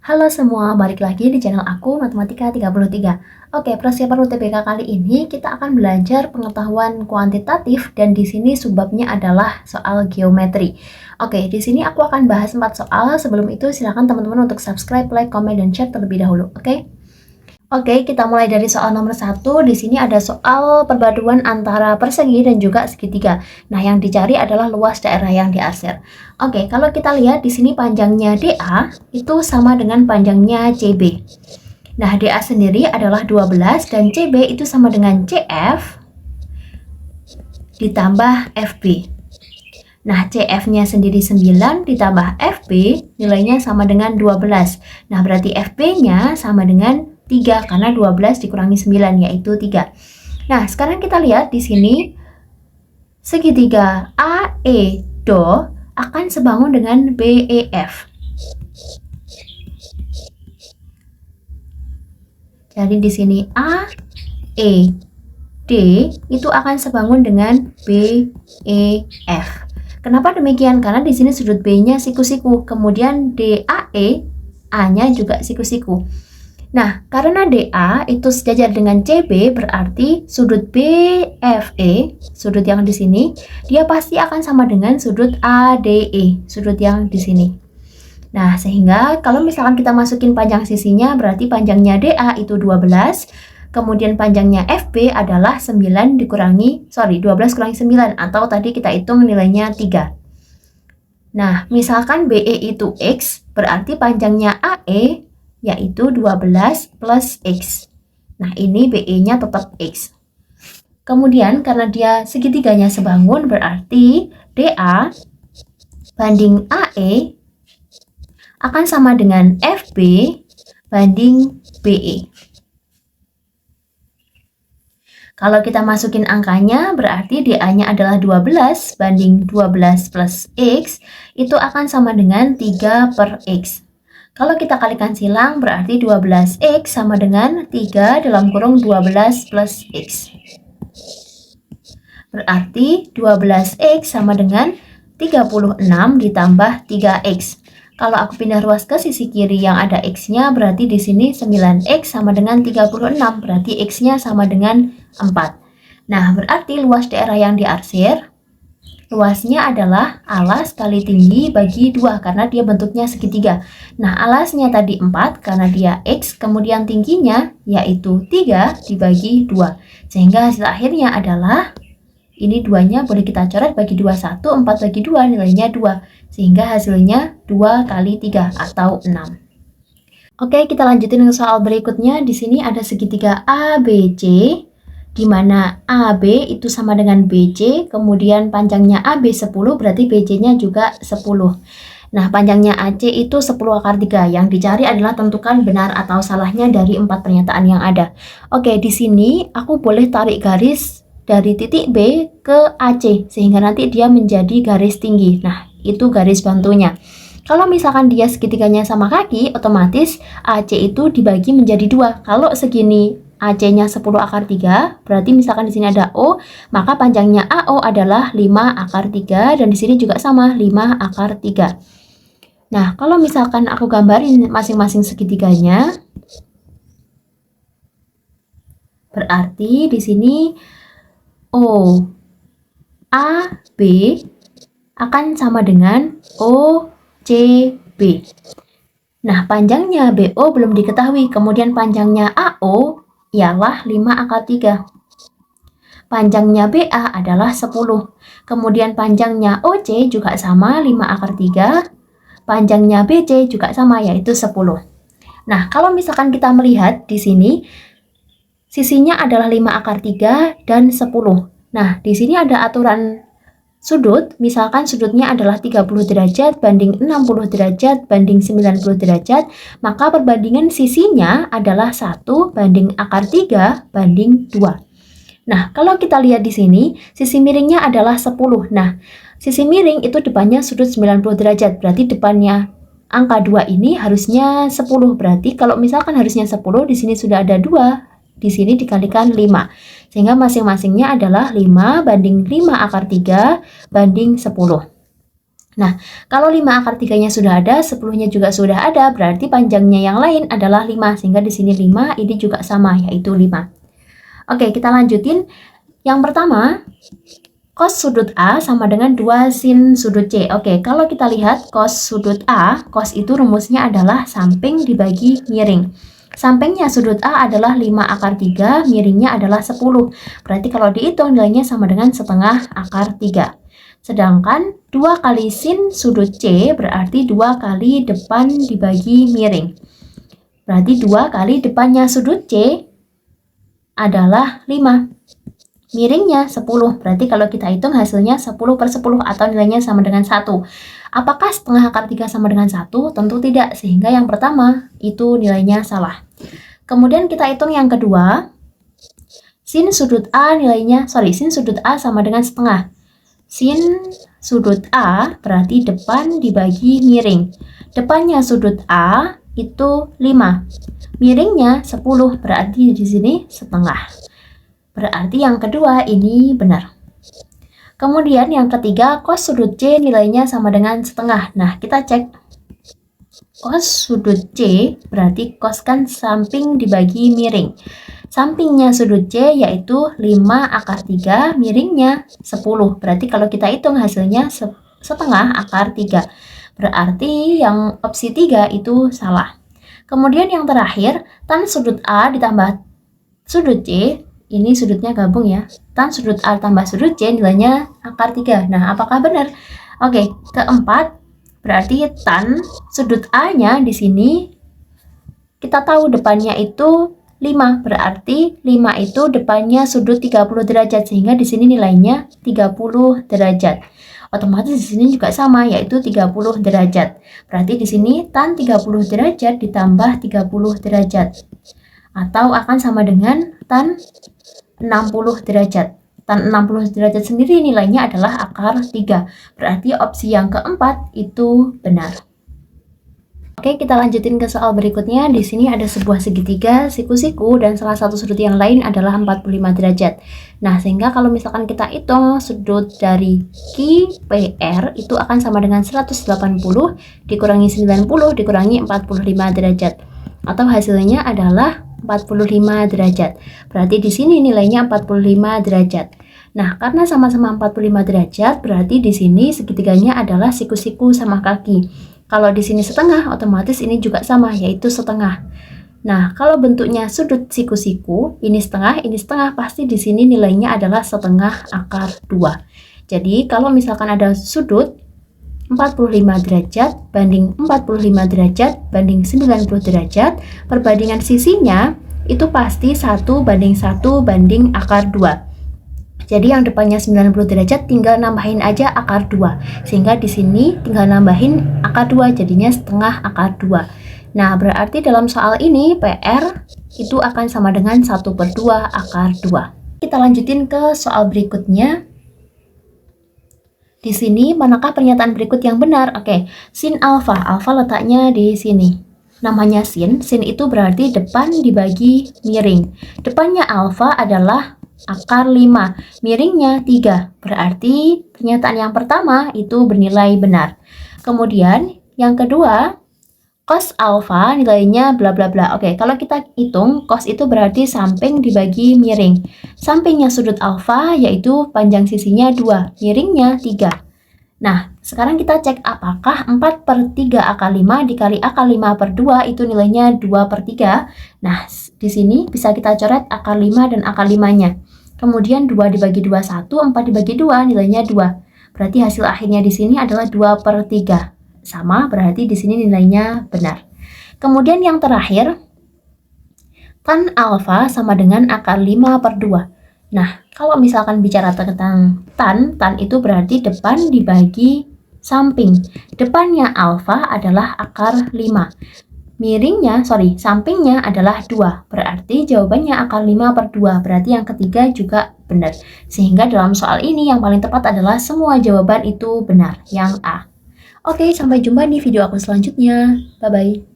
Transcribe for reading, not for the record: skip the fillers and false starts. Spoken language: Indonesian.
Halo semua, balik lagi di channel aku Matematika 33. Oke, persiapan UTBK kali ini kita akan belajar pengetahuan kuantitatif dan di sini subbabnya adalah soal geometri. Oke, di sini aku akan bahas 4 soal. Sebelum itu silakan teman-teman untuk subscribe, like, komen, dan share terlebih dahulu. Oke, kita mulai dari soal nomor 1. Di sini ada soal perpaduan antara persegi dan juga segitiga. Nah, yang dicari adalah luas daerah yang diarsir. Oke, kalau kita lihat di sini panjangnya DA itu sama dengan panjangnya CB. Nah, DA sendiri adalah 12 dan CB itu sama dengan CF ditambah FB. Nah, CF-nya sendiri 9 ditambah FB nilainya sama dengan 12. Nah, berarti FB-nya sama dengan 3 karena 12 dikurangi 9 yaitu 3. Nah, sekarang kita lihat di sini segitiga AEDO akan sebangun dengan BEF. Jadi di sini AED itu akan sebangun dengan BEF. Kenapa demikian? Karena di sini sudut B-nya siku-siku, kemudian DAE, A-nya juga siku-siku. Nah, karena DA itu sejajar dengan CB, berarti sudut BFE, sudut yang di sini, dia pasti akan sama dengan sudut ADE, sudut yang di sini. Nah, sehingga kalau misalkan kita masukin panjang sisinya, berarti panjangnya DA itu 12, kemudian panjangnya FB adalah 12 kurangi 9, atau tadi kita hitung nilainya 3. Nah, misalkan BE itu X, berarti panjangnya AE yaitu 12 plus X. Nah, ini BE-nya tetap X. Kemudian, karena dia segitiganya sebangun, berarti DA banding AE akan sama dengan FB banding BE. Kalau kita masukin angkanya, berarti DA-nya adalah 12 banding 12 plus X, itu akan sama dengan 3 per X. Kalau kita kalikan silang, berarti 12X sama dengan 3 dalam kurung 12 plus X. Berarti 12X sama dengan 36 ditambah 3X. Kalau aku pindah ruas ke sisi kiri yang ada X-nya, berarti di sini 9X sama dengan 36, berarti X-nya sama dengan 4. Nah, berarti luas daerah yang diarsir, luasnya adalah alas kali tinggi bagi 2, karena dia bentuknya segitiga. Nah, alasnya tadi 4, karena dia X, kemudian tingginya yaitu 3 dibagi 2. Sehingga hasil akhirnya adalah, ini 2-nya boleh kita coret bagi 2, 1, 4 bagi 2, nilainya 2. Sehingga hasilnya 2 kali 3 atau 6. Oke, kita lanjutin ke soal berikutnya. Di sini ada segitiga ABC, di mana AB itu sama dengan BC, kemudian panjangnya AB 10, berarti BC-nya juga 10. Nah, panjangnya AC itu 10 akar 3. Yang dicari adalah tentukan benar atau salahnya dari 4 pernyataan yang ada. Oke, di sini aku boleh tarik garis dari titik B ke AC, sehingga nanti dia menjadi garis tinggi. Nah, itu garis bantunya. Kalau misalkan dia segitiganya sama kaki, otomatis AC itu dibagi menjadi 2. Kalau segini AC-nya 10 akar 3, berarti misalkan di sini ada O, maka panjangnya AO adalah 5 akar 3, dan di sini juga sama, 5 akar 3. Nah, kalau misalkan aku gambarin masing-masing segitiganya, berarti di sini O, A, B akan sama dengan O, C, B. Nah, panjangnya BO belum diketahui, kemudian panjangnya AO ialah 5 akar 3. Panjangnya BA adalah 10. Kemudian panjangnya OC juga sama, 5 akar 3. Panjangnya BC juga sama, yaitu 10. Nah, kalau misalkan kita melihat di sini, sisinya adalah 5 akar 3 dan 10. Nah, di sini ada aturan sudut, misalkan sudutnya adalah 30 derajat banding 60 derajat banding 90 derajat, maka perbandingan sisinya adalah 1 banding akar 3 banding 2. Nah, kalau kita lihat di sini, sisi miringnya adalah 10. Nah, sisi miring itu depannya sudut 90 derajat, berarti depannya angka 2 ini harusnya 10. Berarti kalau misalkan harusnya 10, di sini sudah ada 2. Di sini dikalikan 5. Sehingga masing-masingnya adalah 5 banding 5 akar 3 banding 10. Nah, kalau 5 akar 3-nya sudah ada, 10-nya juga sudah ada, berarti panjangnya yang lain adalah 5. Sehingga di sini 5, ini juga sama, yaitu 5. Oke, kita lanjutin. Yang pertama, cos sudut A sama dengan 2 sin sudut C. Oke, kalau kita lihat cos sudut A, cos itu rumusnya adalah samping dibagi miring. Sampingnya sudut A adalah 5 akar 3, miringnya adalah 10. Berarti kalau dihitung nilainya sama dengan setengah akar 3. Sedangkan 2 kali sin sudut C berarti 2 kali depan dibagi miring. Berarti 2 kali depannya sudut C adalah 5. Miringnya 10. Berarti kalau kita hitung hasilnya 10/10 atau nilainya sama dengan 1. Apakah setengah akar 3 sama dengan 1? Tentu tidak. Sehingga yang pertama itu nilainya salah. Kemudian kita hitung yang kedua. Sin sudut A sama dengan setengah. Sin sudut A berarti depan dibagi miring. Depannya sudut A itu 5. Miringnya 10, berarti di sini setengah. Berarti yang kedua ini benar. Kemudian yang ketiga, cos sudut C nilainya sama dengan setengah. Nah, kita cek. Cos sudut C berarti cos kan samping dibagi miring. Sampingnya sudut C yaitu 5 akar 3, miringnya 10. Berarti kalau kita hitung hasilnya setengah akar 3. Berarti yang opsi 3 itu salah. Kemudian yang terakhir, tan sudut A ditambah sudut C, ini sudutnya gabung ya. Tan sudut A tambah sudut C nilainya akar 3. Nah, apakah benar? Oke, keempat, berarti tan sudut A-nya di sini kita tahu depannya itu 5, berarti 5 itu depannya sudut 30 derajat, sehingga di sini nilainya 30 derajat. Otomatis di sini juga sama, yaitu 30 derajat. Berarti di sini tan 30 derajat ditambah 30 derajat. Atau akan sama dengan tan 60 derajat. Tan 60 derajat sendiri nilainya adalah akar 3. Berarti opsi yang keempat itu benar. Oke, kita lanjutin ke soal berikutnya. Di sini ada sebuah segitiga siku-siku dan salah satu sudut yang lain adalah 45 derajat. Nah, sehingga kalau misalkan kita hitung sudut dari QPR itu akan sama dengan 180 dikurangi 90 dikurangi 45 derajat. Atau hasilnya adalah 45 derajat. Berarti di sini nilainya 45 derajat. Nah, karena sama-sama 45 derajat, berarti di sini segitiganya adalah siku-siku sama kaki. Kalau di sini setengah, otomatis ini juga sama, yaitu setengah. Nah, kalau bentuknya sudut siku-siku, ini setengah, pasti di sini nilainya adalah setengah akar 2. Jadi, kalau misalkan ada sudut 45 derajat banding 45 derajat banding 90 derajat, perbandingan sisinya itu pasti 1 banding 1 banding akar 2. Jadi yang depannya 90 derajat tinggal nambahin aja akar 2. Sehingga di sini tinggal nambahin akar 2 jadinya setengah akar 2. Nah, berarti dalam soal ini PR itu akan sama dengan 1/2 akar 2. Kita lanjutin ke soal berikutnya. Di sini manakah pernyataan berikut yang benar? Oke, sin alfa letaknya di sini. Namanya sin itu berarti depan dibagi miring. Depannya alfa adalah akar 5, miringnya 3. Berarti pernyataan yang pertama itu bernilai benar. Kemudian yang kedua, cos alfa nilainya bla bla bla. Oke, kalau kita hitung cos itu berarti samping dibagi miring. Sampingnya sudut alfa yaitu panjang sisinya 2, miringnya 3. Nah, sekarang kita cek apakah 4/3 akar 5 dikali akar 5/2 itu nilainya 2/3. Nah, di sini bisa kita coret akar 5 dan akar 5-nya. Kemudian 2 dibagi 2 1, 4 dibagi 2 nilainya 2. Berarti hasil akhirnya di sini adalah 2/3. Sama, berarti di sini nilainya benar. Kemudian yang terakhir, tan alfa sama dengan akar 5/2. Nah, kalau misalkan bicara tentang tan itu berarti depan dibagi samping. Depannya alfa adalah akar 5. Sampingnya adalah 2. Berarti jawabannya akar 5/2. Berarti yang ketiga juga benar. Sehingga dalam soal ini yang paling tepat adalah semua jawaban itu benar. Yang A. Oke, sampai jumpa di video aku selanjutnya. Bye-bye.